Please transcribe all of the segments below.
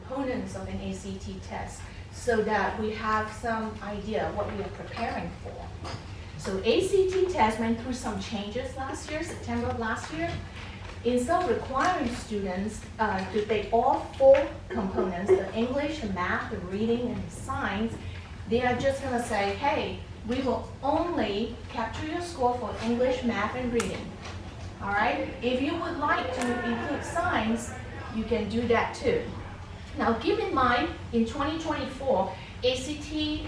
components of an ACT test so that we have some idea what we are preparing for. So ACT test went through some changes last year, September of last year. Instead of requiring students to take all 4 components, the English, the math, the reading, and the science, they are just gonna say, hey, we will only capture your score for English, math, and reading. All right? If you would like to include science, you can do that too. Now keep in mind, in 2024, ACT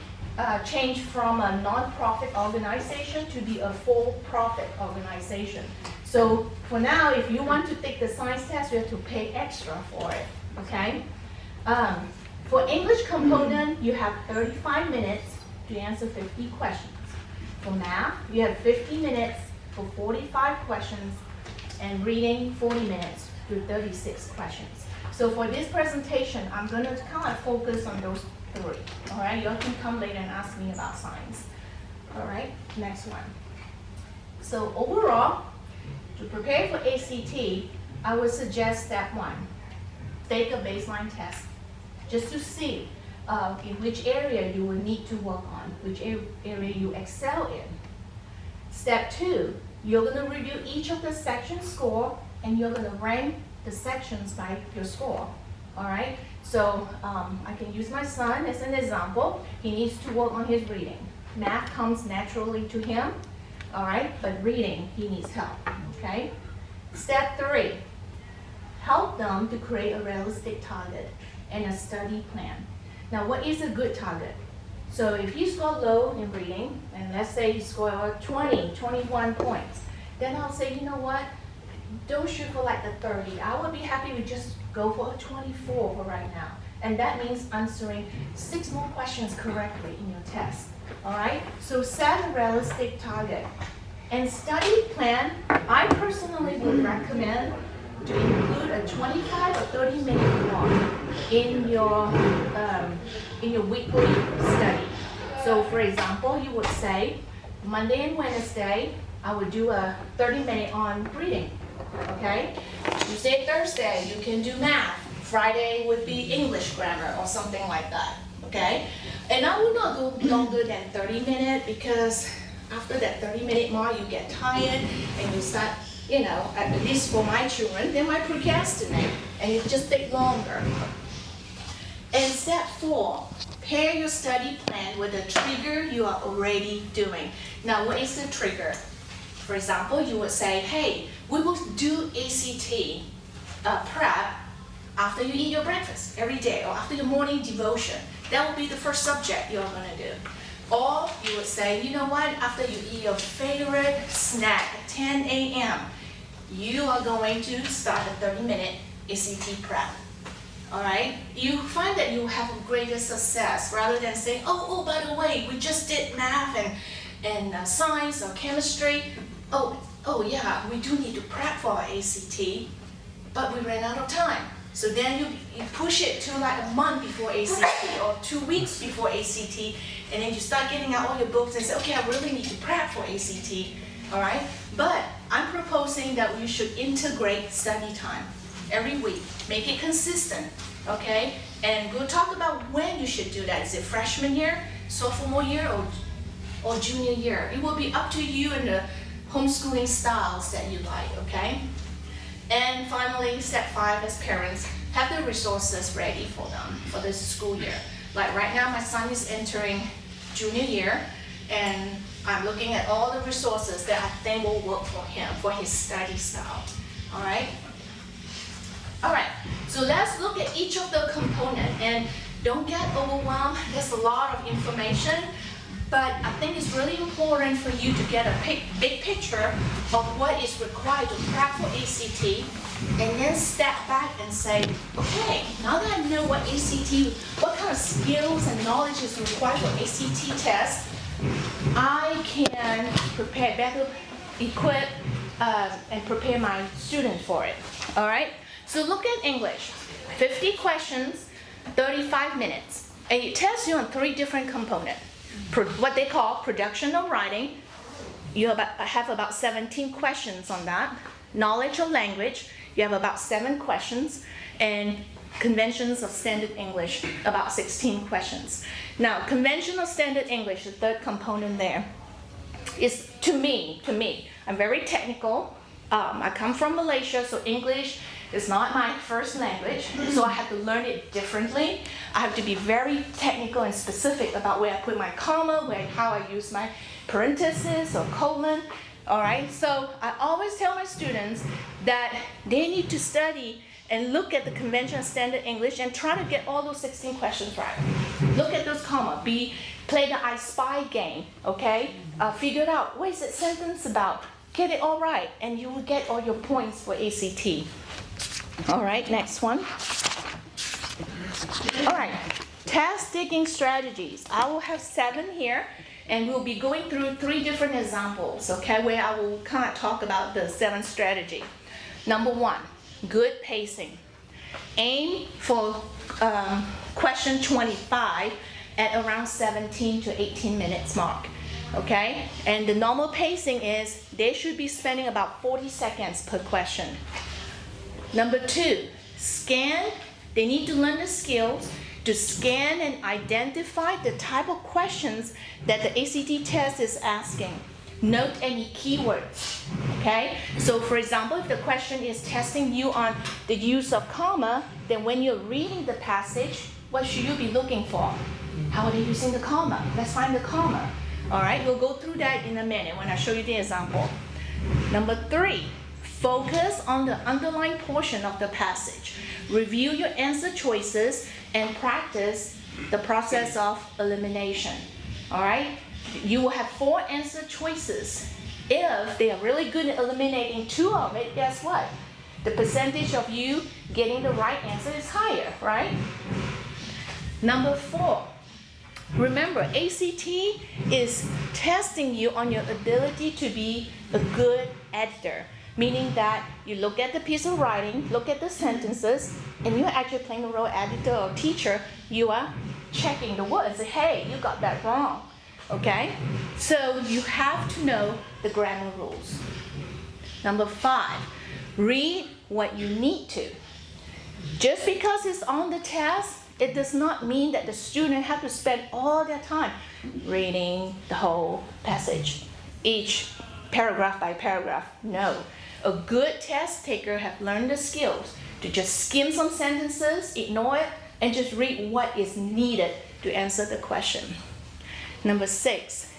changed from a non-profit organization to be a for-profit organization. So for now, if you want to take the science test, you have to pay extra for it, okay? For English component, you have 35 minutes to answer 50 questions. For math, you have 50 minutes for 45 questions, and reading 40 minutes to 36 questions. So for this presentation, I'm gonna kind of focus on those 3, all right? You all can come later and ask me about science. All right, next one. So overall, to prepare for ACT, I would suggest step 1, take a baseline test, just to see in which area you will need to work on, which area you excel in. Step 2, you're gonna review each of the section score, and you're gonna rank the sections by your score, all right? So I can use my son as an example. He needs to work on his reading. Math comes naturally to him, all right? But reading, he needs help, okay? Step 3, help them to create a realistic target and a study plan. Now, what is a good target? So if you score low in reading, and let's say you score 20, 21 points, then I'll say, you know what? Don't shoot for like the 30. I would be happy to just go for a 24 for right now. And that means answering 6 more questions correctly in your test. All right? So set a realistic target. And study plan, I personally would recommend to include a 25 or 30-minute block in your weekly study. So for example, you would say, Monday and Wednesday, I would do a 30-minute on reading, okay? Tuesday, Thursday, you can do math. Friday would be English grammar or something like that, okay? And I would not go longer than 30 minutes because after that 30-minute mark, you get tired and you start, you know, at least for my children, they might procrastinate and it just take longer. And step 4, pair your study plan with a trigger you are already doing. Now, what is the trigger? For example, you would say, hey, we will do ACT prep after you eat your breakfast every day or after your morning devotion. That will be the first subject you're gonna do. Or you would say, you know what, after you eat your favorite snack at 10 a.m., you are going to start a 30-minute ACT prep. All right? You find that you have a greater success rather than saying, oh, by the way, we just did math and science or chemistry. Oh yeah, we do need to prep for our ACT, but we ran out of time. So then you push it to like a month before ACT or 2 weeks before ACT, and then you start getting out all your books and say, okay, I really need to prep for ACT, all right? But I'm proposing that you should integrate study time every week, make it consistent, okay? And we'll talk about when you should do that. Is it freshman year, sophomore year, or junior year? It will be up to you and the homeschooling styles that you like, okay? And finally, step 5, as parents, have the resources ready for them for this school year. Like right now, my son is entering junior year, and I'm looking at all the resources that I think will work for him, for his study style, all right? All right, so let's look at each of the components, and don't get overwhelmed. There's a lot of information, but I think it's really important for you to get a big picture of what is required to prep for ACT, and then step back and say, okay, now that I know what ACT, what kind of skills and knowledge is required for ACT test, I can prepare, better equip and prepare my students for it, all right? So look at English, 50 questions, 35 minutes. And it tests you on 3 different components. What they call production of writing, you have about 17 questions on that. Knowledge of language, you have about 7 questions. And conventions of standard English, about 16 questions. Now, conventional standard English, the third component there, is to me, I'm very technical. I come from Malaysia, so English is not my first language, so I have to learn it differently. I have to be very technical and specific about where I put my comma, how I use my parenthesis or colon. All right, so I always tell my students that they need to study and look at the conventional standard English and try to get all those 16 questions right. Look at those comma. Play the I Spy game, okay? Figure it out. What is that sentence about? Get it all right, and you will get all your points for ACT. All right, next one. All right, task taking strategies. I will have 7 here, and we'll be going through 3 different examples, okay, where I will kind of talk about the 7th strategy. Number 1, good pacing. Aim for question 25 at around 17 to 18 minutes mark, okay? And the normal pacing is they should be spending about 40 seconds per question. Number 2, scan. They need to learn the skills to scan and identify the type of questions that the ACT test is asking. Note any keywords, okay? So for example, if the question is testing you on the use of comma, then when you're reading the passage, what should you be looking for? How are they using the comma? Let's find the comma. All right, we'll go through that in a minute when I show you the example. Number 3, focus on the underlying portion of the passage. Review your answer choices and practice the process of elimination. All right, you will have 4 answer choices. If they are really good at eliminating 2 of it, guess what? The percentage of you getting the right answer is higher, right? Number 4, remember, ACT is testing you on your ability to be a good editor, meaning that you look at the piece of writing, look at the sentences, and you're actually playing the role of editor or teacher. You are checking the words. Say, hey, you got that wrong, okay? So you have to know the grammar rules. Number 5, read what you need to. Just because it's on the test, it does not mean that the student have to spend all their time reading the whole passage, each paragraph by paragraph. No. A good test taker have learned the skills to just skim some sentences, ignore it, and just read what is needed to answer the question. Number 6,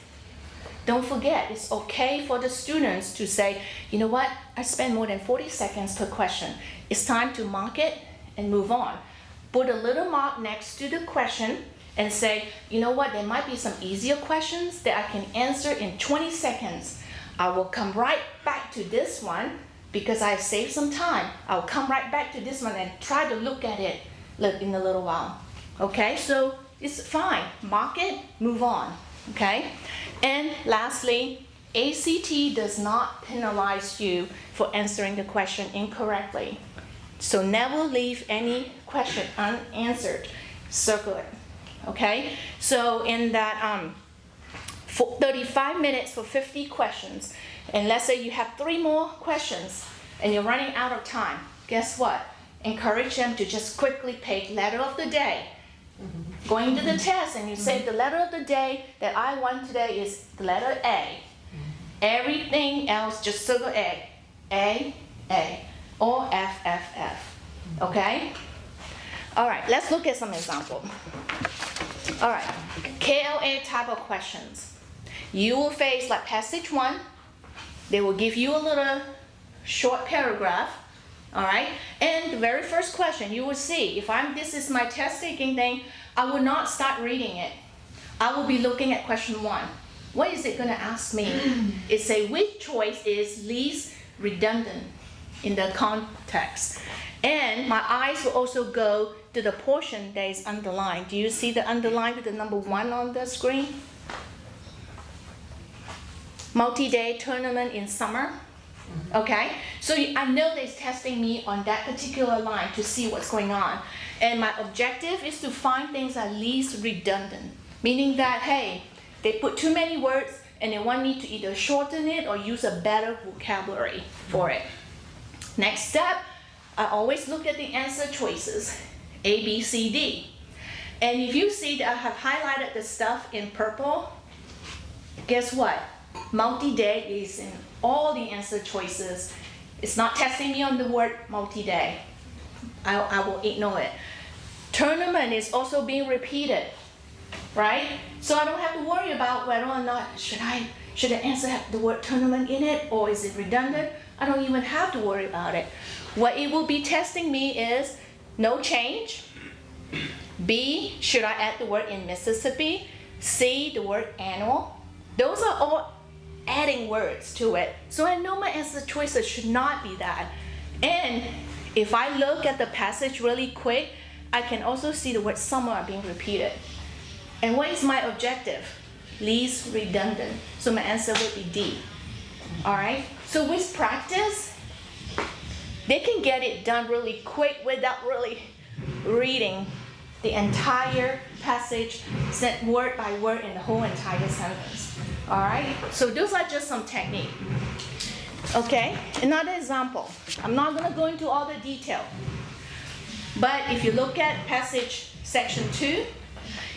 don't forget, it's okay for the students to say, you know what, I spend more than 40 seconds per question. It's time to mark it and move on. Put a little mark next to the question and say, you know what, there might be some easier questions that I can answer in 20 seconds. I will come right back to this one because I saved some time. I'll come right back to this one and try to look at it in a little while. Okay, so it's fine. Mark it, move on. Okay, and lastly, ACT does not penalize you for answering the question incorrectly. So never leave any question unanswered. Circle it. Okay? So in that for 35 minutes for 50 questions, and let's say you have 3 more questions and you're running out of time, guess what? Encourage them to just quickly pick letter of the day. Going to the test and you say the letter of the day that I want today is the letter A. Everything else just circle A. A, or F, F, F. Okay? All right, let's look at some example. All right, KLA type of questions. You will face like passage 1. They will give you a little short paragraph. All right, and the very first question you will see, if this is my test taking thing, I will not start reading it. I will be looking at question 1. What is it going to ask me? It say which choice is least redundant in the context. And my eyes will also go to the portion that is underlined. Do you see the underline with the number 1 on the screen? Multi-day tournament in summer. Okay, so I know that it's testing me on that particular line to see what's going on. And my objective is to find things at least redundant. Meaning that, hey, they put too many words and they want me to either shorten it or use a better vocabulary for it. Next step, I always look at the answer choices. A, B, C, D. And if you see that I have highlighted the stuff in purple, guess what? Multi-day is in all the answer choices. It's not testing me on the word multi-day. I will ignore it. Tournament is also being repeated, right? So I don't have to worry about whether or not should the answer have the word tournament in it, or is it redundant? I don't even have to worry about it. What it will be testing me is no change. B, should I add the word in Mississippi? C, the word annual. Those are all adding words to it. So I know my answer choices should not be that. And if I look at the passage really quick, I can also see the word summer are being repeated. And what is my objective? Least redundant. So my answer would be D. All right? So with practice, they can get it done really quick without really reading the entire passage, sent word by word in the whole entire sentence. All right? So those are just some technique. Okay? Another example. I'm not going to go into all the detail. But if you look at passage section 2,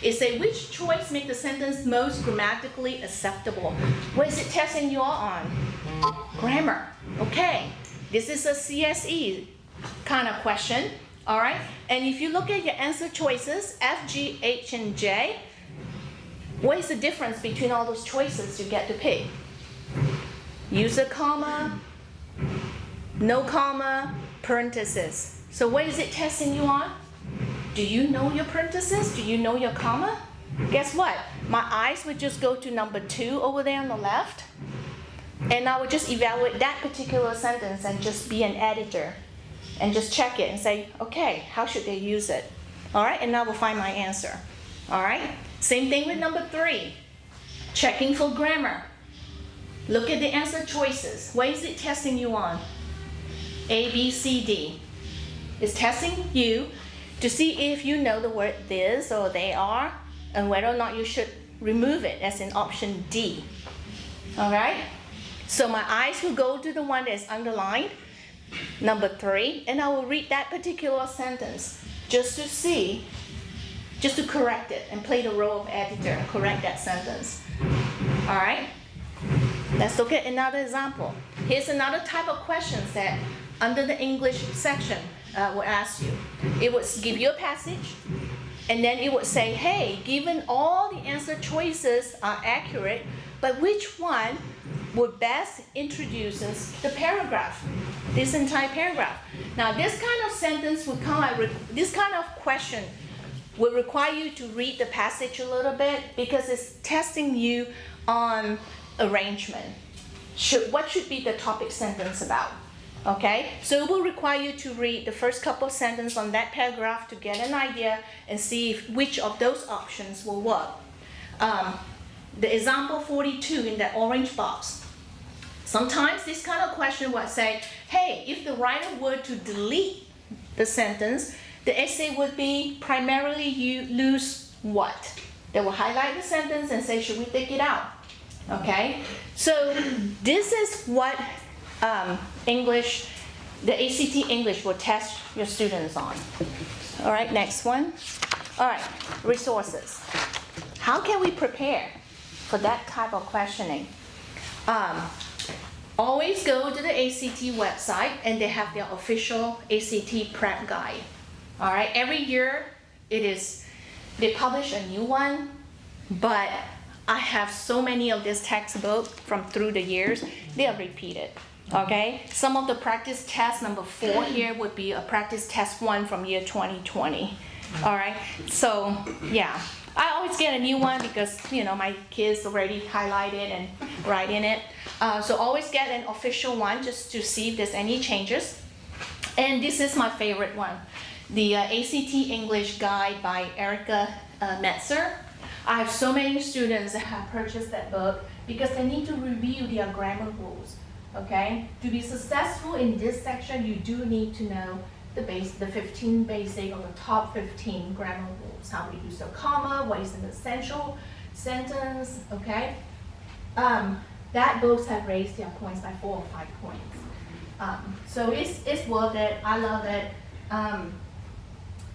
it says, which choice makes the sentence most grammatically acceptable? What is it testing you all on? Grammar. Okay. This is a CSE kind of question. All right? And if you look at your answer choices, F, G, H, and J, what is the difference between all those choices you get to pick? Use a comma, no comma, parenthesis. So what is it testing you on? Do you know your parenthesis? Do you know your comma? Guess what? My eyes would just go to number 2 over there on the left, and I would just evaluate that particular sentence and just be an editor and just check it and say, okay, how should they use it? All right, and I will find my answer. All right, same thing with number 3, checking for grammar. Look at the answer choices. What is it testing you on? A, B, C, D. It's testing you to see if you know the word this or they are, and whether or not you should remove it, as in option D. All right? So my eyes will go to the one that's underlined, number 3, and I will read that particular sentence just to see, just to correct it and play the role of editor and correct that sentence. All right? Let's look at another example. Here's another type of questions that under the English section will ask you. It would give you a passage, and then it would say, hey, given all the answer choices are accurate, but which one would best introduces the paragraph, this entire paragraph. Now this kind of sentence would come out, this kind of question will require you to read the passage a little bit because it's testing you on arrangement. What should be the topic sentence about? Okay, so it will require you to read the first couple of sentences on that paragraph to get an idea and see which of those options will work. The example 42 in that orange box. Sometimes this kind of question would say, hey, if the writer were to delete the sentence, the essay would be primarily you lose what? They will highlight the sentence and say, should we take it out? Okay, so this is what English, the ACT English will test your students on. All right, next one. All right, resources. How can we prepare for that type of questioning? Always go to the ACT website and they have their official ACT prep guide. All right, every year they publish a new one, but I have so many of this textbook from through the years, they are repeated. Okay, some of the practice tests, number 4 here would be a practice test 1 from year 2020. All right, so yeah, I always get a new one because my kids already highlighted and write in it. So always get an official one just to see if there's any changes. And this is my favorite one, the ACT English Guide by Erica Metzer. I have so many students that have purchased that book because they need to review their grammar rules. Okay, to be successful in this section, you do need to know the 15 basic or the top 15 grammar rules. How we use a comma, what is an essential sentence, okay? That books have raised their points by 4 or 5 points. So it's worth it, I love it.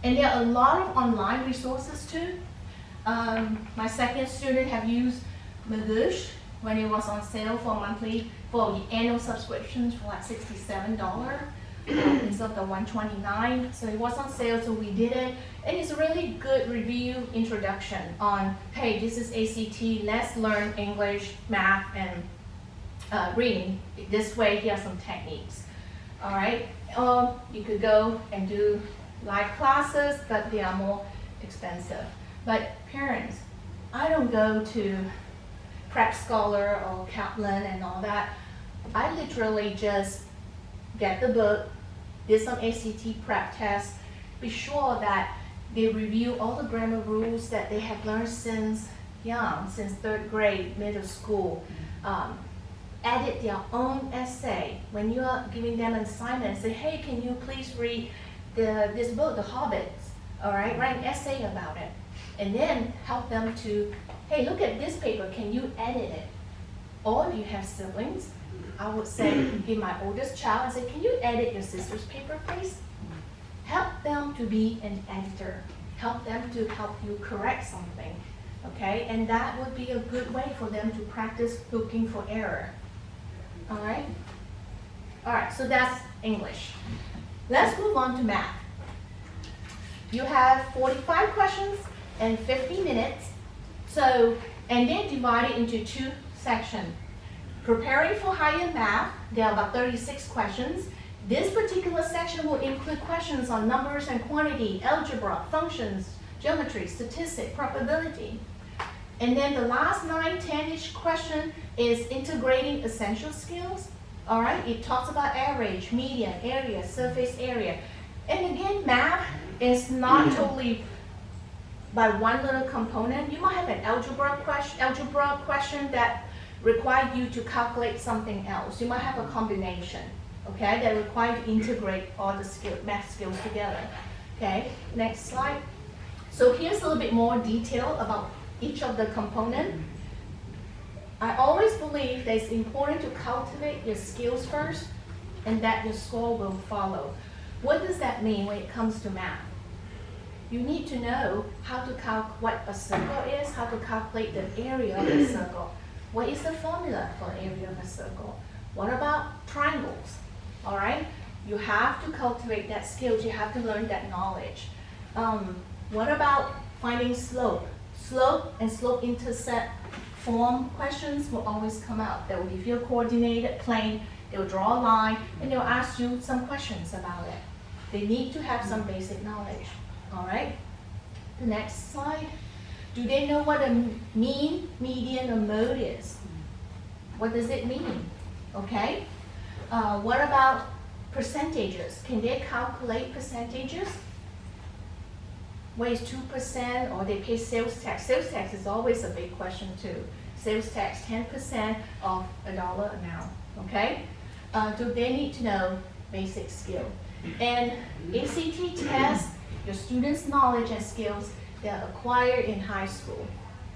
And there are a lot of online resources too. My second student have used Magoosh when it was on sale for the annual subscriptions for like $67 instead of the $129. So it was on sale, so we did it. And it's a really good review introduction on, hey, this is ACT, let's learn English, math, and reading. This way, here are some techniques. All right, you could go and do live classes, but they are more expensive. But parents, I don't go to Prep Scholar or Kaplan and all that. I literally just get the book, did some ACT prep tests, be sure that they review all the grammar rules that they have learned since young, since 3rd grade, middle school. Edit their own essay. When you are giving them an assignment, say, hey, can you please read this book, The Hobbits? All right, write an essay about it. And then help them to, hey, look at this paper, can you edit it? Or if you have siblings, I would say, give my oldest child and say, can you edit your sister's paper, please? Help them to be an editor. Help them to help you correct something, okay? And that would be a good way for them to practice looking for error, all right? All right, so that's English. Let's move on to math. You have 45 questions and 50 minutes. So, and then divide it into 2 sections. Preparing for higher math, there are about 36 questions. This particular section will include questions on numbers and quantity, algebra, functions, geometry, statistics, probability. And then the last 9, 10-ish question is integrating essential skills. All right, it talks about average, median, area, surface area. And again, math is not totally by one little component. You might have an algebra question that requires you to calculate something else. You might have a combination, okay, that requires you to integrate all the math skills together. Okay, next slide. So here's a little bit more detail about each of the components. I always believe that it's important to cultivate your skills first and that your score will follow. What does that mean when it comes to math? You need to know how to what a circle is, how to calculate the area of a circle. What is the formula for area of a circle? What about triangles? All right, you have to cultivate that skills. You have to learn that knowledge. What about finding slope? Slope and slope intercept form questions will always come out. They will give you a coordinated plane. They will draw a line and they'll ask you some questions about it. They need to have some basic knowledge. All right, the next slide. Do they know what a mean, median, or mode is? What does it mean? Okay. What about percentages? Can they calculate percentages? What is 2%, or they pay sales tax? Sales tax is always a big question too. Sales tax, 10% of a dollar amount, okay? Do they need to know basic skill? And ACT test, your students' knowledge and skills, they're acquired in high school,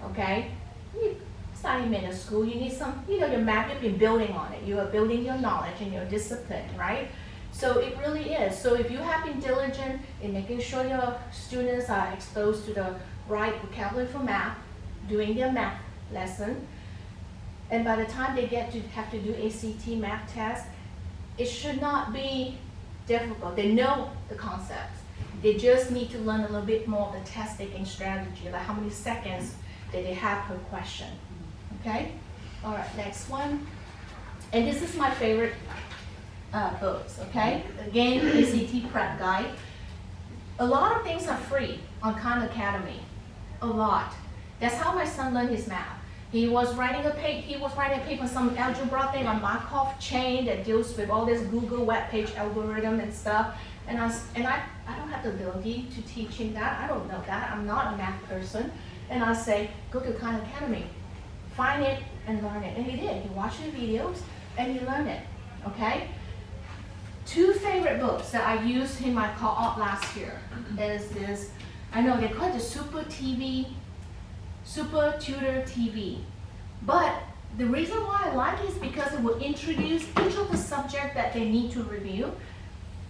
okay? Starting middle school, you need some, your math, you've been building on it. You are building your knowledge and your discipline, right? So it really is. So if you have been diligent in making sure your students are exposed to the right vocabulary for math, doing their math lesson, and by the time they get to have to do ACT math test, it should not be difficult. They know the concepts. They just need to learn a little bit more of the test taking strategy, like how many seconds that they have per question. Okay? All right, next one. And this is my favorite books, okay? Again, ACT Prep Guide. A lot of things are free on Khan Academy. A lot. That's how my son learned his math. He was writing a paper, some algebra thing on Markov chain that deals with all this Google web page algorithm and stuff. And I don't have the ability to teach him that. I don't know that. I'm not a math person. And I say, go to Khan Academy, find it and learn it. And he did. He watched the videos and he learned it. Okay? 2 favorite books that I used in my co-op last year is this. I know they call it the Super Tutor TV. But the reason why I like it is because it will introduce each of the subject that they need to review.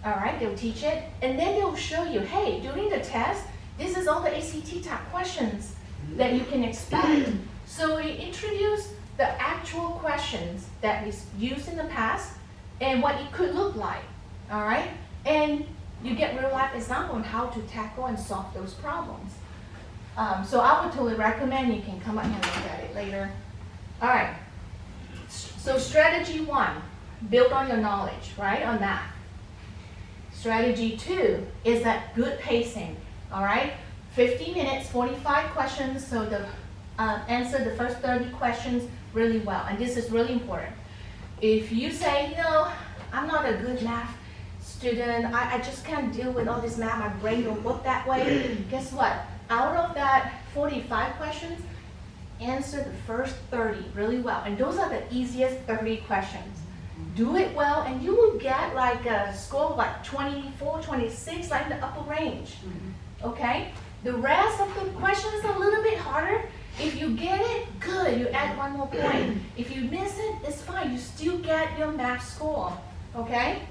All right, they'll teach it, and then they'll show you, hey, during the test, this is all the ACT type questions that you can expect. So we introduce the actual questions that is used in the past and what it could look like, all right? And you get real life example on how to tackle and solve those problems. So I would totally recommend you can come up and look at it later. All right, so strategy 1, build on your knowledge, right, on that. Strategy 2 is that good pacing, all right? 50 minutes, 45 questions, so the answer the first 30 questions really well, and this is really important. If you say, no, I'm not a good math student, I just can't deal with all this math, my brain don't work that way, guess what? Out of that 45 questions, answer the first 30 really well, and those are the easiest 30 questions. Do it well, and you will get like a score of like 24, 26, like in the upper range, okay? The rest of the questions are a little bit harder. If you get it, good, you add 1 more point. If you miss it, it's fine, you still get your math score, okay?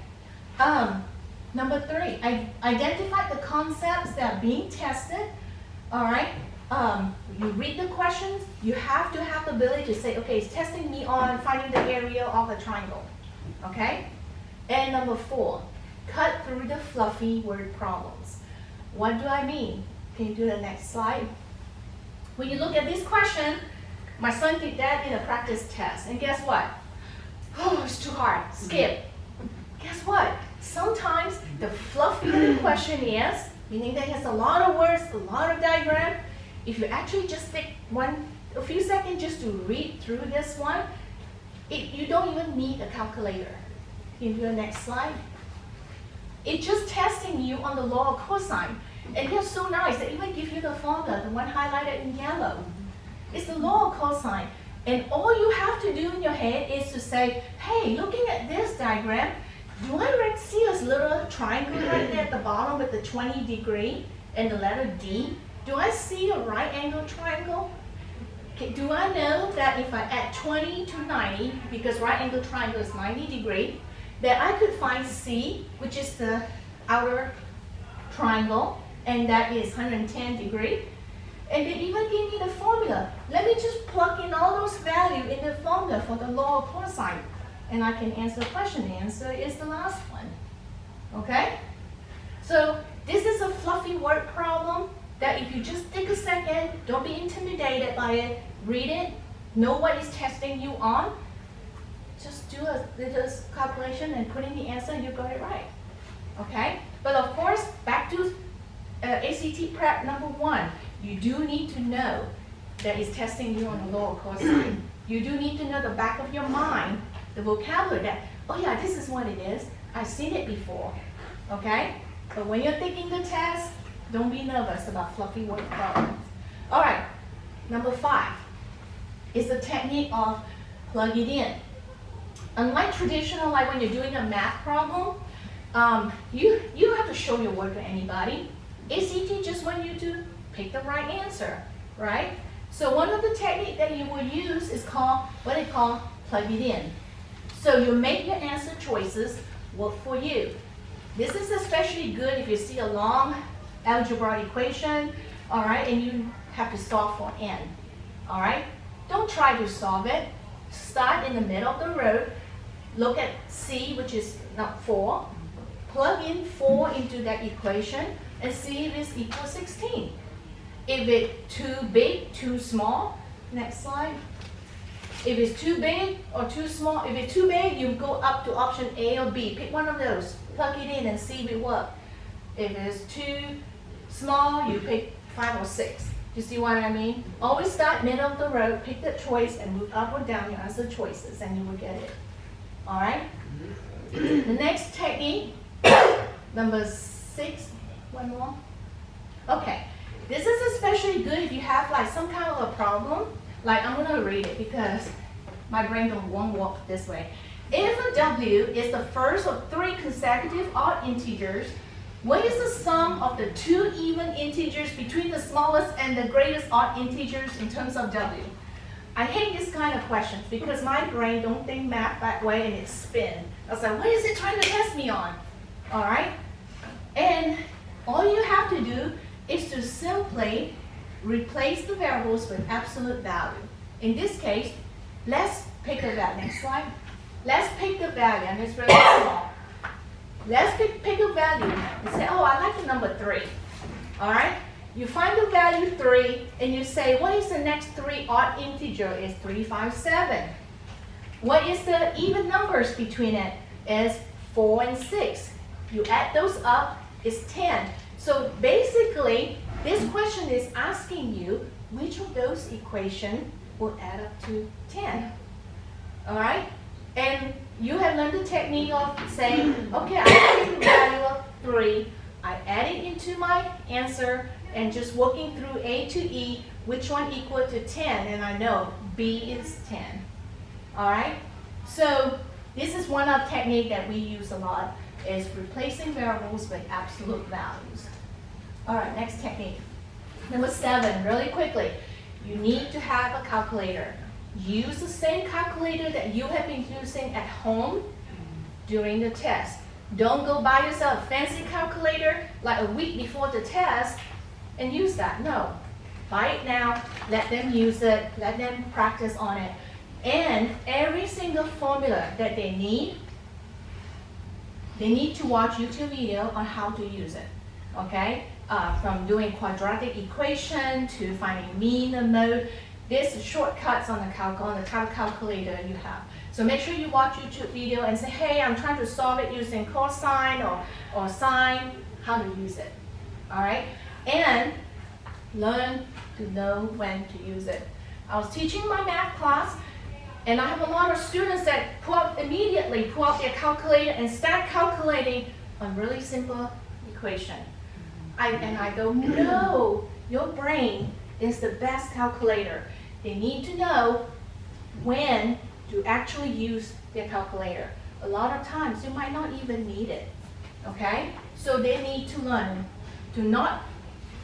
Number 3, identify the concepts that are being tested, all right? You read the questions, you have to have the ability to say, okay, it's testing me on finding the area of a triangle, okay? And number 4, cut through the fluffy word problems. What do I mean? Can you do the next slide? When you look at this question, my son did that in a practice test, and guess what? Oh, it's too hard, skip. Guess what? Sometimes the fluffier the question is, meaning that it has a lot of words, a lot of diagram, if you actually just take a few seconds just to read through this one, you don't even need a calculator. Can you do the next slide? It's just testing you on the law of cosine. And they're so nice, they even give you the formula, the one highlighted in yellow. It's the law of cosine. And all you have to do in your head is to say, hey, looking at this diagram, do I see a little triangle right there at the bottom with the 20 degree and the letter D? Do I see a right angle triangle? Okay, do I know that if I add 20 to 90, because right angle triangle is 90 degree, that I could find C, which is the outer triangle, and that is 110 degree. And they even give me the formula. Let me just plug in all those values in the formula for the law of cosine, and I can answer the question. The answer is the last one, okay? So this is a fluffy word problem that if you just take a second, don't be intimidated by it, read it, know what it's testing you on, just do a little calculation and put in the answer and you got it right, okay? But of course, back to ACT prep number 1, you do need to know that it's testing you on the law of cosine. You do need to know the back of your mind, the vocabulary that, oh yeah, this is what it is, I've seen it before, okay? But when you're taking the test, don't be nervous about fluffy word problems. All right, number 5 is the technique of plug it in. Unlike traditional, like when you're doing a math problem, you don't have to show your work to anybody. ACT just want you to pick the right answer, right? So one of the techniques that you would use is called, what they call plug it in. So you make your answer choices work for you. This is especially good if you see a long algebra equation, all right, and you have to solve for n, all right? Don't try to solve it. Start in the middle of the road, look at C, which is not 4, plug in 4 into that equation, and see if it's equal 16. If it's too big, too small, next slide. If it's too big or too small, if it's too big, you go up to option A or B. Pick one of those, plug it in and see if it works. If it's too small, you pick 5 or 6. You see what I mean? Always start middle of the road, pick the choice, and move up or down your answer choices, and you will get it. All right? The next technique, number 6, one more. Okay, this is especially good if you have like some kind of a problem. Like I'm gonna read it because my brain won't work this way. If a W is the first of 3 consecutive odd integers, what is the sum of the 2 even integers between the smallest and the greatest odd integers in terms of W? I hate this kind of questions because my brain don't think math that way and it spins. I was like, what is it trying to test me on? all right? And all you have to do is to simply replace the variables with absolute value. In this case, let's pick a value. Next slide. Let's pick the value, and it's really small. Let's pick a value and say, oh, I like the number 3. All right? You find the value 3, and you say, what is the next 3 odd integer? It's 3, 5, 7. What is the even numbers between it? Is 4 and 6. You add those up, it's 10. So basically, this question is asking you which of those equations will add up to 10. All right? And you have learned the technique of saying, okay, I take the value of 3, I add it into my answer, and just working through A to E, which one equal to 10, and I know B is 10. All right? So this is one of the technique that we use a lot, is replacing variables with absolute values. All right, next technique. Number 7, really quickly. You need to have a calculator. Use the same calculator that you have been using at home during the test. Don't go buy yourself a fancy calculator like a week before the test and use that. No. Buy it now, let them use it, let them practice on it. And every single formula that they need to watch YouTube video on how to use it. Okay? From doing quadratic equation to finding mean and mode. There's shortcuts on the type of calculator you have. So make sure you watch YouTube video and say, hey, I'm trying to solve it using cosine or sine, how to use it. All right? And learn to know when to use it. I was teaching my math class, and I have a lot of students that immediately pull out their calculator and start calculating on really simple equation. And I go, no, your brain is the best calculator. They need to know when to actually use their calculator. A lot of times you might not even need it, okay? So they need to learn to not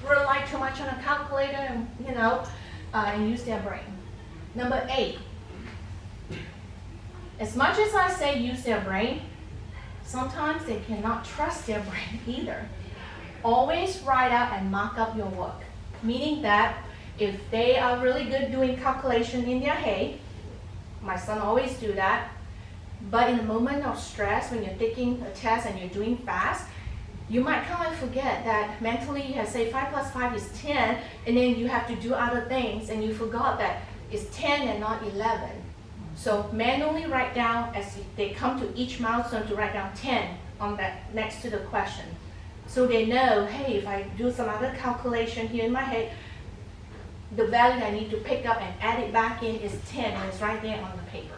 rely too much on a calculator and, and use their brain. Number 8, as much as I say use their brain, sometimes they cannot trust their brain either. Always write out and mark up your work, meaning that if they are really good doing calculation in their head, my son always do that, but in the moment of stress, when you're taking a test and you're doing fast, you might kind of forget that mentally you have say 5 plus 5 is 10, and then you have to do other things, and you forgot that it's 10 and not 11. So manually write down as they come to each milestone to write down 10 on that next to the question. So they know, hey, if I do some other calculation here in my head, the value I need to pick up and add it back in is 10, and it's right there on the paper,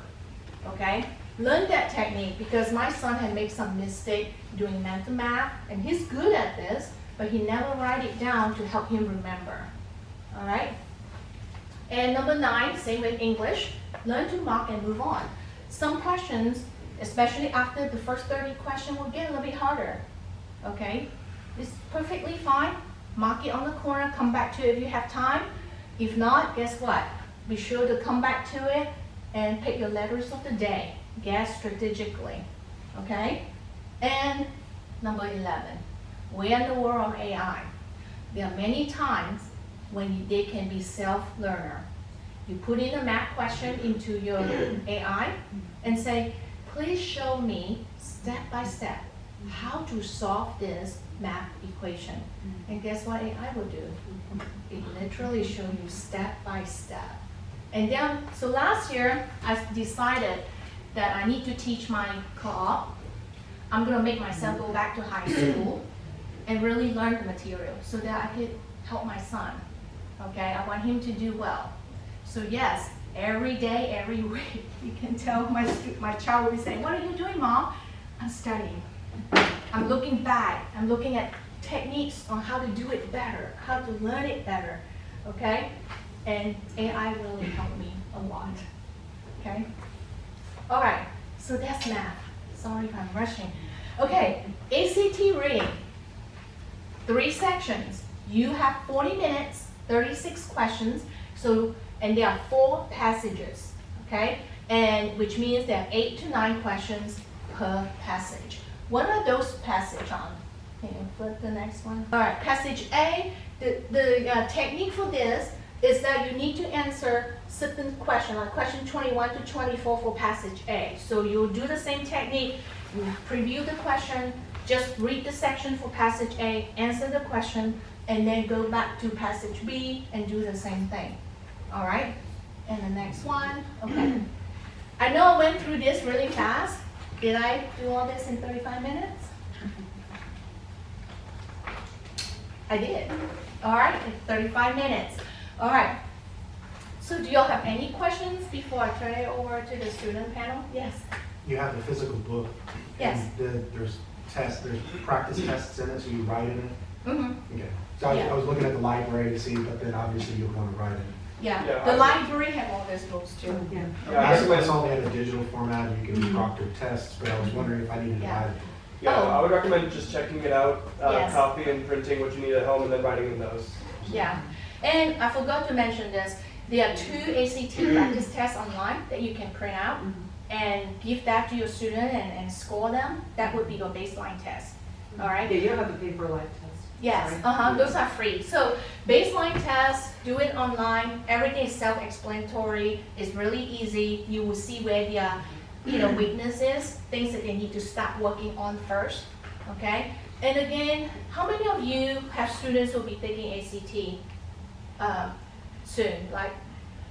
okay? Learn that technique because my son had made some mistake doing mental math, and he's good at this, but he never write it down to help him remember, all right? And number 9, same with English, learn to mark and move on. Some questions, especially after the first 30 questions, will get a little bit harder, okay? It's perfectly fine. Mark it on the corner, come back to it if you have time. If not, guess what? Be sure to come back to it and pick your letters of the day. Guess strategically, okay? And number 11, we're in the world of AI. There are many times when they can be self-learner. You put in a math question into your AI and say, please show me step by step how to solve this math equation. And guess what AI will do? It literally shows you step by step. And then, so last year, I decided that I need to teach my co-op. I'm gonna make myself go back to high school and really learn the material so that I could help my son, okay? I want him to do well. So yes, every day, every week, you can tell my child will be saying, what are you doing, Mom? I'm studying. I'm looking back. I'm looking at techniques on how to do it better, how to learn it better, okay? And AI really helped me a lot, okay? All right, so that's math. Sorry if I'm rushing. Okay, ACT reading. 3 sections. You have 40 minutes, 36 questions, and there are 4 passages, okay? And which means there are 8 to 9 questions per passage. What are those passage on? Can you flip the next one? All right, passage A, the technique for this is that you need to answer certain question, like question 21 to 24 for passage A. So you'll do the same technique, you preview the question, just read the section for passage A, answer the question, and then go back to passage B and do the same thing. All right? And the next one, okay. I know I went through this really fast. Did I do all this in 35 minutes? I did. All right, it's 35 minutes. All right. So do y'all have any questions before I turn it over to the student panel? Yes. You have the physical book. Yes. And there's practice tests in it, so you write in it? Mm-hmm. Okay. So Yeah. I was looking at the library to see, but then obviously you'll want to write it. Yeah. Yeah, The I- library have all these books too. Yeah, I saw they had a digital format, you can proctor tests, but I was wondering if I needed to Yeah. write it. Yeah, Oh. I would recommend just checking it out, Yes. copy and printing what you need at home, and then writing in those. Yeah. And I forgot to mention this. There are 2 ACT practice tests online that you can print out and give that to your student and score them. That would be your baseline test. All right? Yeah, you don't have to pay for a live test. Yes, Sorry. those are free. So baseline test, do it online. Everything is self-explanatory. It's really easy. You will see where their, weaknesses, things that they need to start working on first. Okay. And again, how many of you have students who will be taking ACT soon? Like,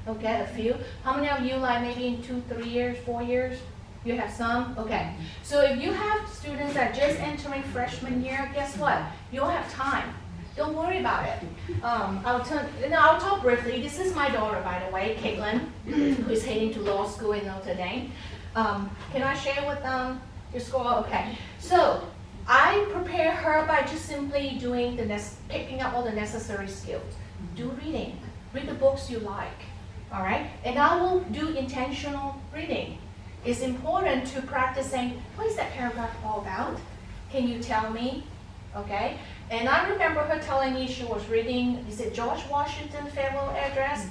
okay, a few. How many of you, like maybe in 2, 3 years, 4 years? You have some? Okay. So if you have students that are just entering freshman year, guess what? You'll have time. Don't worry about it. I'll talk briefly. This is my daughter, by the way, Caitlin, who is heading to law school in Notre Dame. Can I share with them your score? Okay. So I prepare her by just simply doing picking up all the necessary skills. Do reading. Read the books you like. All right? And I will do intentional reading. It's important to practice saying, what is that paragraph all about? Can you tell me? Okay? And I remember her telling me she was reading, is it George Washington Farewell Address?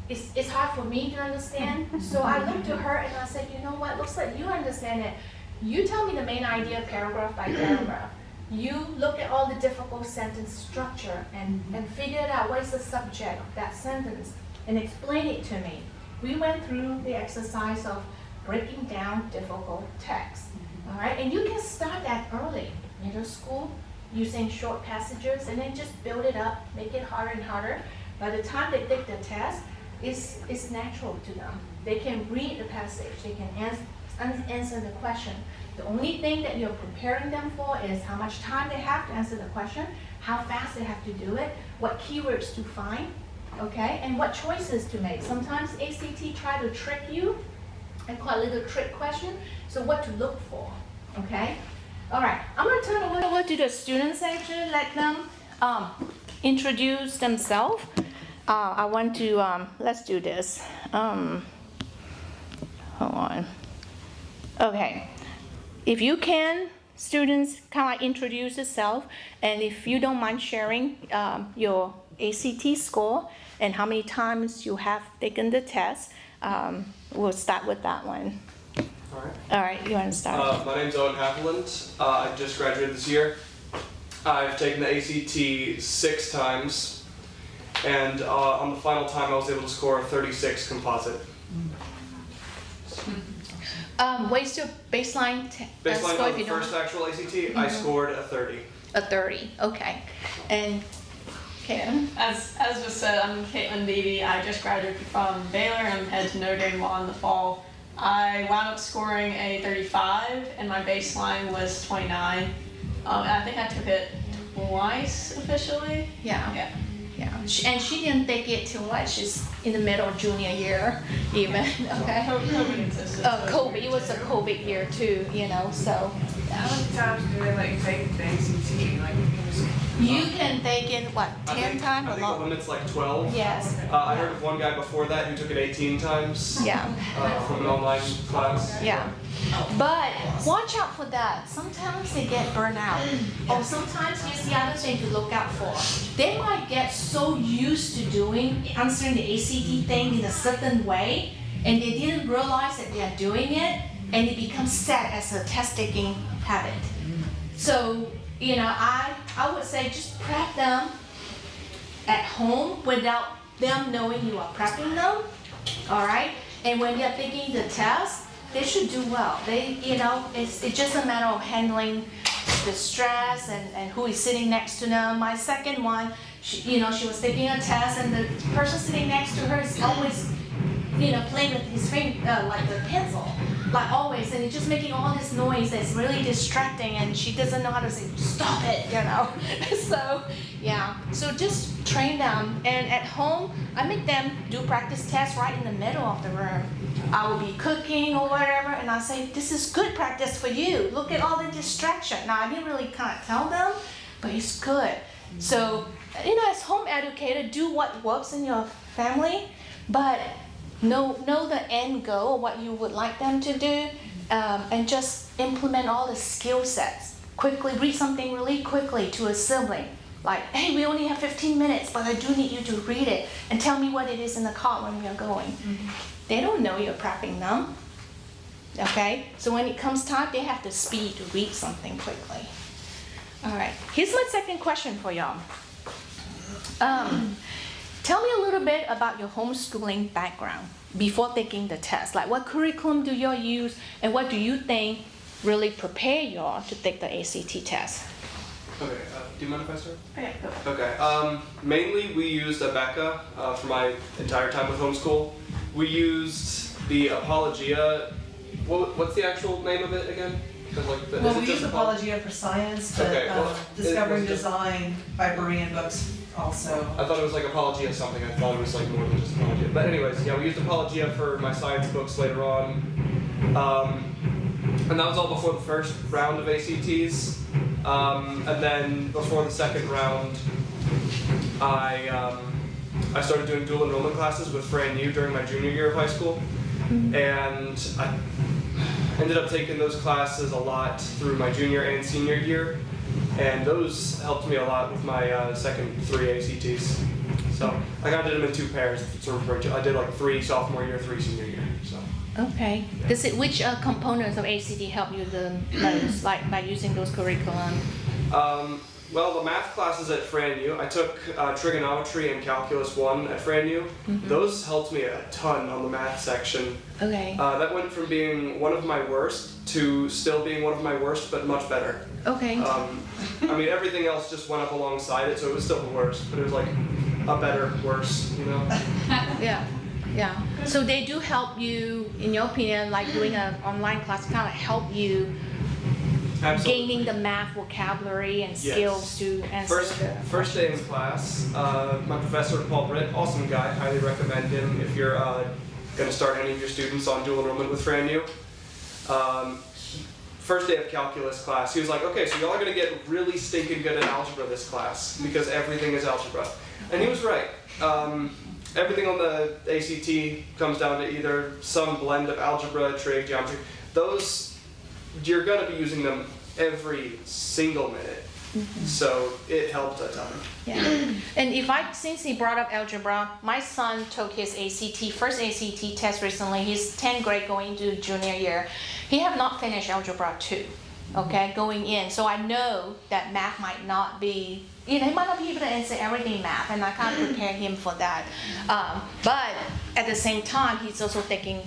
It's hard for me to understand. So I looked to her and I said, you know what, looks like you understand it. You tell me the main idea paragraph by paragraph. You look at all the difficult sentence structure and figure it out, what is the subject of that sentence, and explain it to me. We went through the exercise of breaking down difficult text. All right, and you can start that early, middle school, using short passages, and then just build it up, make it harder and harder. By the time they take the test, it's natural to them. They can read the passage, they can answer the question. The only thing that you're preparing them for is how much time they have to answer the question, how fast they have to do it, what keywords to find, okay, and what choices to make. Sometimes ACT try to trick you and call it a little trick question, so what to look for, okay? All right, I'm gonna turn it over to the student section, let them introduce themselves. I want to, let's do this. Hold on. Okay, if you can, students kind of introduce yourself, and if you don't mind sharing your ACT score and how many times you have taken the test, we'll start with that one. All right, you want to start? My name's Owen Haviland. I just graduated this year. I've taken the ACT 6 times, and on the final time I was able to score a 36 composite. What's your baseline Baseline score on if the you don't? first actual ACT, I scored a 30. A 30, okay. And Caitlin? As was said, I'm Caitlin Beebe. I just graduated from Baylor and I'm headed to Notre Dame Law in the fall. I wound up scoring a 35 and my baseline was 29. And I think I took it twice officially. Yeah. And she didn't take it too much. She's in the middle of junior year, even. Okay. COVID existed. COVID. It was a COVID year too, so. How many times do they let you take the ACT? Like, You can take it, what, 10 times? I think the limit's like 12. Yes. I heard of one guy before that who took it 18 times Yeah. from an online class. Yeah. But watch out for that. Sometimes they get burned out. Or sometimes here's the other thing to look out for. They might get so used to answering the ACT thing in a certain way, and they didn't realize that they are doing it, and it becomes set as a test taking habit. So, I would say just prep them at home without them knowing you are prepping them, all right? And when they're taking the test, they should do well. It's just a matter of handling the stress and who is sitting next to them. My second one, she was taking a test, and the person sitting next to her is always, playing with his finger, like the pencil, like always, and it's just making all this noise that's really distracting, and she doesn't know how to say, stop it, So, yeah, so just train them, and at home, I make them do practice tests right in the middle of the room. I will be cooking or whatever, and I say, this is good practice for you. Look at all the distraction. Now, I didn't really kind of tell them, but it's good. So, as home educator, do what works in your family, but know the end goal, what you would like them to do, and just implement all the skill sets. Quickly, read something really quickly to a sibling. Like, hey, we only have 15 minutes, but I do need you to read it and tell me what it is in the car when we are going. Mm-hmm. They don't know you're prepping them. Okay? So when it comes time, they have the speed to read something quickly. All right. Here's my second question for y'all. Tell me a little bit about your homeschooling background before taking the test. Like, what curriculum do y'all use, and what do you think really prepare y'all to take the ACT test? Okay, do you mind if I start? Okay, go. Okay, mainly we used Abeka for my entire time with homeschool. We used the Apologia. What's the actual name of it again? Well, we use Apologia for Science, but Okay, well, Discovering it was just- Design by Berean Books also. I thought it was like Apologia something. I thought it was like more than just Apologia. But anyways, yeah, we used Apologia for my science books later on. And that was all before the first round of ACTs. And then before the second round, I started doing dual enrollment classes with Fran Yu during my junior year of high school. And I ended up taking those classes a lot through my junior and senior year. And those helped me a lot with my second 3 ACTs. So I kind of did them in 2 pairs. I did like 3 sophomore year, 3 senior year. So. Okay. Which components of ACT help you the most, like by using those curriculum? Well, the math classes at Fran U, I took trigonometry and calculus 1 at Fran U. Mm-hmm. Those helped me a ton on the math section. Okay. That went from being one of my worst to still being one of my worst, but much better. Okay. I mean, everything else just went up alongside it, so it was still the worst, but it was like a better worse, Yeah. Yeah. So they do help you, in your opinion, like doing an online class kind of help you Absolutely. gaining the math vocabulary and skills to answer First day in class, my professor, Paul Britt, awesome guy, highly recommend him if you're going to start any of your students on dual enrollment with Fran U. First day of calculus class, he was like, okay, so y'all are going to get really stinking good at algebra this class because everything is algebra. And he was right. Everything on the ACT comes down to either some blend of algebra, trig, geometry. Those, you're going to be using them every single minute. Mm-hmm. So it helped a ton. Yeah. And since he brought up algebra, my son took his first ACT test recently. He's 10th grade going into junior year. He have not finished algebra 2, okay, going in. So I know that math might not be, he might not be able to answer everything math, and I can't prepare him for that. But at the same time, he's also taking,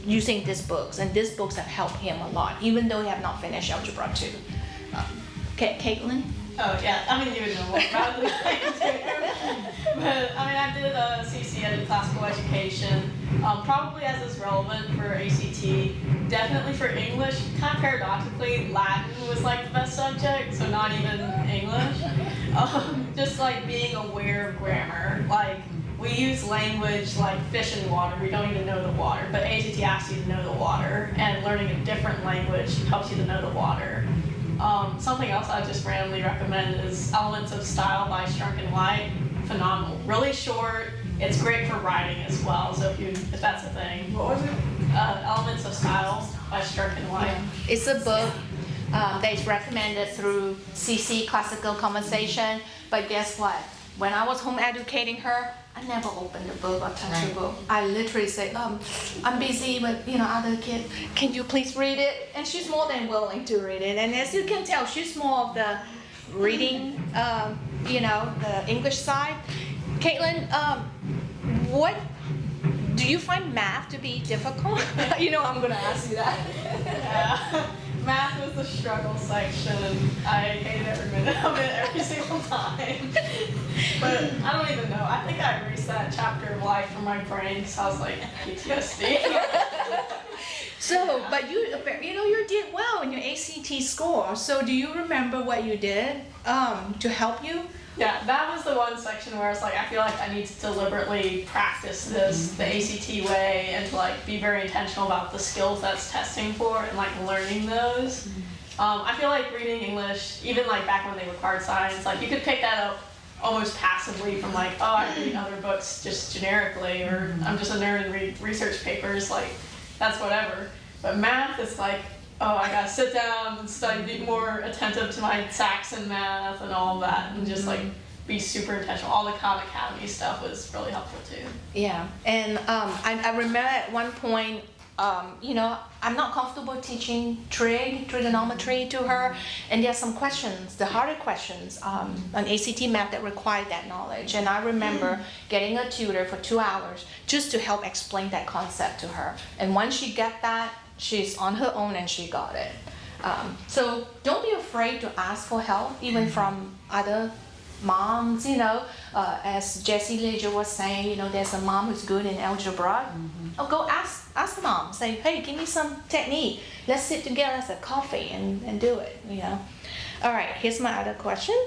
using these books, and these books have helped him a lot, even though he have not finished algebra 2. Caitlin? Oh yeah, I mean you would know more probably than I do. But I did a CC, I did classical education, probably as is relevant for ACT, definitely for English. Kind of paradoxically, Latin was like the best subject, so not even English. Just like being aware of grammar, like we use language like fish in water, we don't even know the water, but ACT asks you to know the water, and learning a different language helps you to know the water. Something else I just randomly recommend is Elements of Style by Strunk and White. Phenomenal. Really short. It's great for writing as well, so if that's a thing. What was it? Elements of Style by Strunk and White. It's a book that is recommended through CC Classical Conversation, but guess what? when I was home educating her, I never opened the book or touched the book. I literally say, I'm busy with other kids. Can you please read it? And she's more than willing to read it. And as you can tell, she's more of the reading, the English side. Caitlin, what do you find math to be difficult? I'm gonna ask you that. Yeah. Math was the struggle section. I hated every minute of it every single time. But I don't even know. I think I erased that chapter of life from my brain because I was like, PTSD. So, but you did well in your ACT score. So, do you remember what you did to help you? Yeah, that was the one section where it's like, I feel like I need to deliberately practice this the ACT way and to like be very intentional about the skills that's testing for and like learning those. I feel like reading English, even like back when they required science, like you could pick that up almost passively from like, oh, I read other books just generically, or I'm just a nerd and read research papers, like that's whatever. But math is like, oh, I gotta sit down and study, be more attentive to my Saxon math and all that, and just like be super intentional. All the Khan Academy stuff was really helpful too. Yeah, and I remember at one point, I'm not comfortable teaching trigonometry to her, and there's some questions, the harder questions on ACT math that require that knowledge. And I remember getting a tutor for 2 hours just to help explain that concept to her. And once she got that, she's on her own and she got it. So don't be afraid to ask for help, even from other moms. As Jessie Ledger was saying, there's a mom who's good in algebra. Oh, go ask the mom. Say, hey, give me some technique. Let's sit together as a coffee and do it. All right. Here's my other question.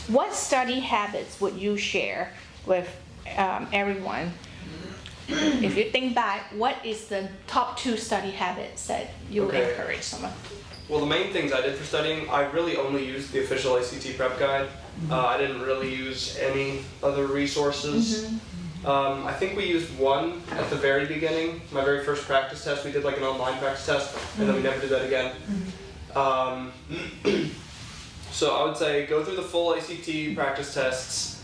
What study habits would you share with everyone? If you think back, what is the top 2 study habits that you would encourage someone? Well, the main things I did for studying, I really only used the official ACT prep guide. I didn't really use any other resources. I think we used one at the very beginning. My very first practice test, we did like an online practice test, and then we never did that again. So I would say go through the full ACT practice tests.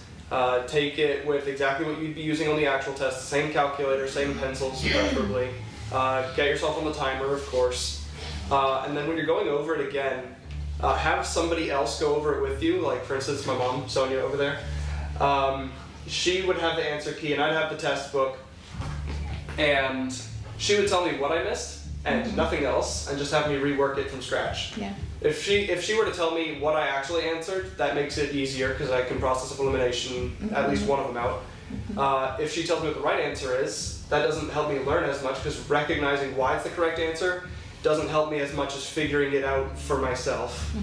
Take it with exactly what you'd be using on the actual test, same calculator, same pencils preferably. Get yourself on the timer, of course. And then when you're going over it again, have somebody else go over it with you. Like for instance, my mom, Sonia over there. She would have the answer key and I'd have the test book. And she would tell me what I missed and nothing else, and just have me rework it from scratch. Yeah. If she were to tell me what I actually answered, that makes it easier because I can process of elimination at least one of them out. If she tells me what the right answer is, that doesn't help me learn as much because recognizing why it's the correct answer doesn't help me as much as figuring it out for myself.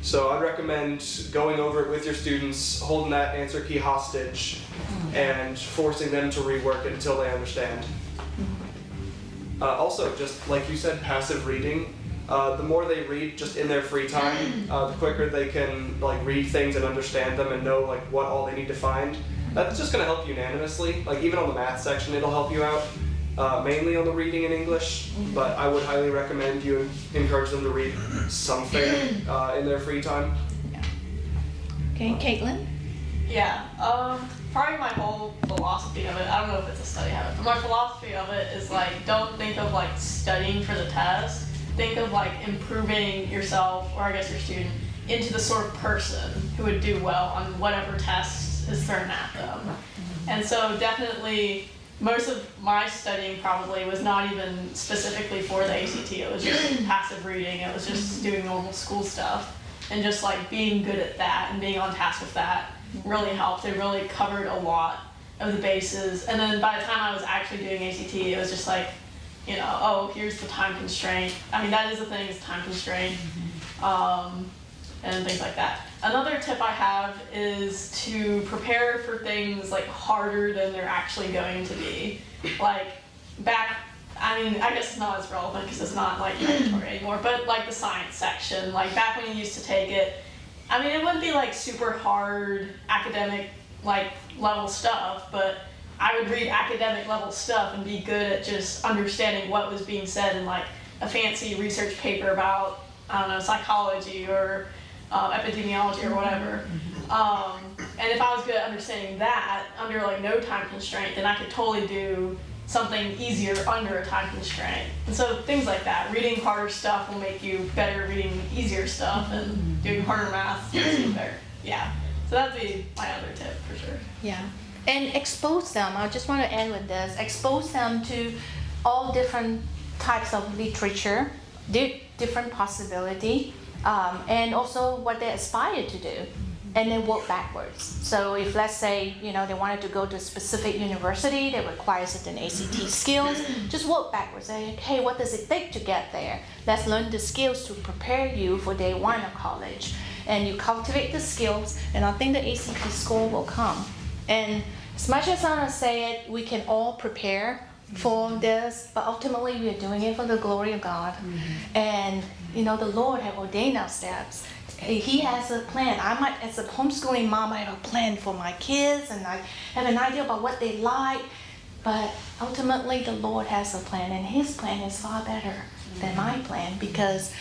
So I'd recommend going over it with your students, holding that answer key hostage, and forcing them to rework it until they understand. Also, just like you said, passive reading. The more they read just in their free time, the quicker they can like read things and understand them and know like what all they need to find. That's just going to help you unanimously. Like even on the math section, it'll help you out. Mainly on the reading in English, but I would highly recommend you encourage them to read something in their free time. Okay, Caitlin? Yeah, probably my whole philosophy of it, I don't know if it's a study habit, but my philosophy of it is like, don't think of like studying for the test, think of like improving yourself, or I guess your student, into the sort of person who would do well on whatever test is thrown at them. And so definitely, most of my studying probably was not even specifically for the ACT, it was just passive reading, it was just doing normal school stuff, and just like being good at that and being on task with that really helped. It really covered a lot of the bases, and then by the time I was actually doing ACT, it was just like, oh, here's the time constraint. I mean, that is the thing, is time constraint, and things like that. Another tip I have is to prepare for things like harder than they're actually going to be. Like I guess it's not as relevant because it's not like mandatory anymore, but like the science section, like back when you used to take it, I mean, it wouldn't be like super hard academic like level stuff, but I would read academic level stuff and be good at just understanding what was being said in like a fancy research paper about, I don't know, psychology or epidemiology or whatever. And if I was good at understanding that under like no time constraint, then I could totally do something easier under a time constraint. And so things like that, reading harder stuff will make you better reading easier stuff, and doing harder math makes you better. Yeah. So that'd be my other tip for sure. Yeah, and expose them. I just want to end with this. Expose them to all different types of literature, different possibility, and also what they aspire to do, and then work backwards. So if let's say they wanted to go to a specific university that requires certain ACT skills, just work backwards. Say, hey, what does it take to get there? Let's learn the skills to prepare you for day one of college. And you cultivate the skills, and I think the ACT score will come. And as much as I want to say it, we can all prepare for this, but ultimately we are doing it for the glory of God. And the Lord have ordained our steps. He has a plan. I might, as a homeschooling mom, I have a plan for my kids, and I have an idea about what they like, but ultimately the Lord has a plan, and His plan is far better than my plan. Because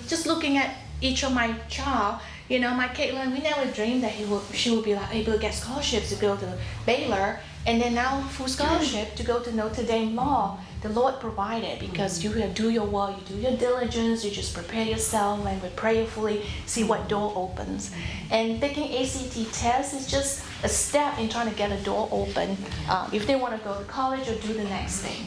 just looking at each of my child, my Caitlin, we never dreamed that she would be able to get scholarships to go to Baylor, and then now full scholarship to go to Notre Dame Law. The Lord provided, because you do your work, you do your diligence, you just prepare yourself, and we prayerfully see what door opens. And taking ACT test is just a step in trying to get a door open if they want to go to college or do the next thing,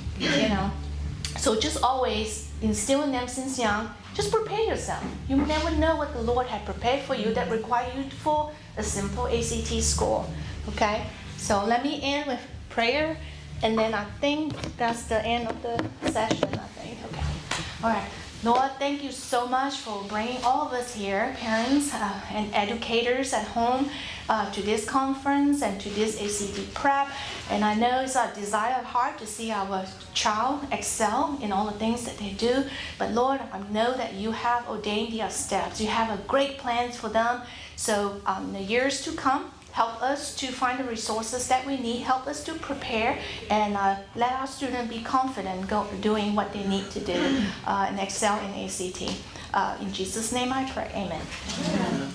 So just always instill in them since young. Just prepare yourself. You never know what the Lord had prepared for you that require you for a simple ACT score. Okay? So let me end with prayer, and then I think that's the end of the session, I think. Okay. All right. Lord, thank you so much for bringing all of us here, parents and educators at home, to this conference and to this ACT prep. And I know it's our desire of heart to see our child excel in all the things that they do. But Lord, I know that you have ordained their steps. You have a great plans for them. So in the years to come, help us to find the resources that we need. Help us to prepare, and let our students be confident doing what they need to do and excel in ACT. In Jesus' name I pray, amen.